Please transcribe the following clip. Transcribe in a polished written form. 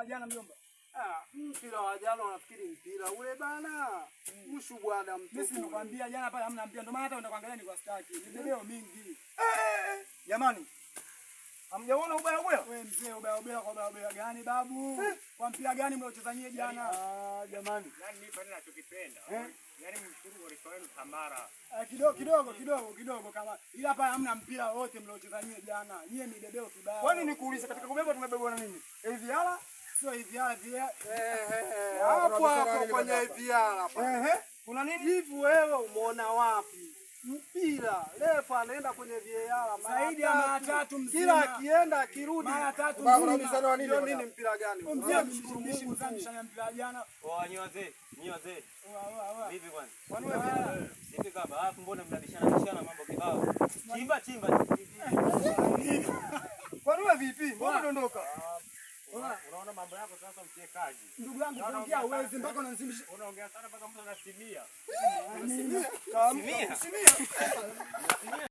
Jana mjomba. Mpira wa jana unafikiri mpira ule bana? Mshu bwana mtu. Mimi nimekwambia jana pale hamna mpira. Ndio maana hata unaenda kuangalia ni kwa staki. Nibebeo mingi. Jamani. Hamjaona ubaya ubaya? Wewe mzee ubaya kwa ubaya gani babu? Kwa mpira gani mliocheza nyie jana? Jamani. Yaani mimi bado nachokipenda. Yaani mshukuru kwa wenu Tamara. Kidogo kama ila hapa hamna mpira wote mliocheza nyie jana. Nyie mibebeo kibao. Kwani nikuulize katika kubeba tumebebwa na nini? Hiviala? Sio hiviala vile. Hapo kwenye hiviala. Kuna nini? Hivi wewe umeona wapi? Mpira refa anaenda kwenye VAR zaidi ya mara 3 mzima. Kila akienda akirudi mara 3 mzima. Ndio nini mpira gani? Mzee mshirikishe mzamshana mpira jana. Nyi wazee. Vipi kwani? Kwani wewe vipi kama hapo mbona mnabishana mambo kibao? Chimba. Kwani wewe vipi? Mbona dondoka? Unaona mambo yako sasa mchekaji. Ndugu yangu kuongea uwezi mpaka unanizimisha. Unaongea sana mpaka mtu anasimia. Simia.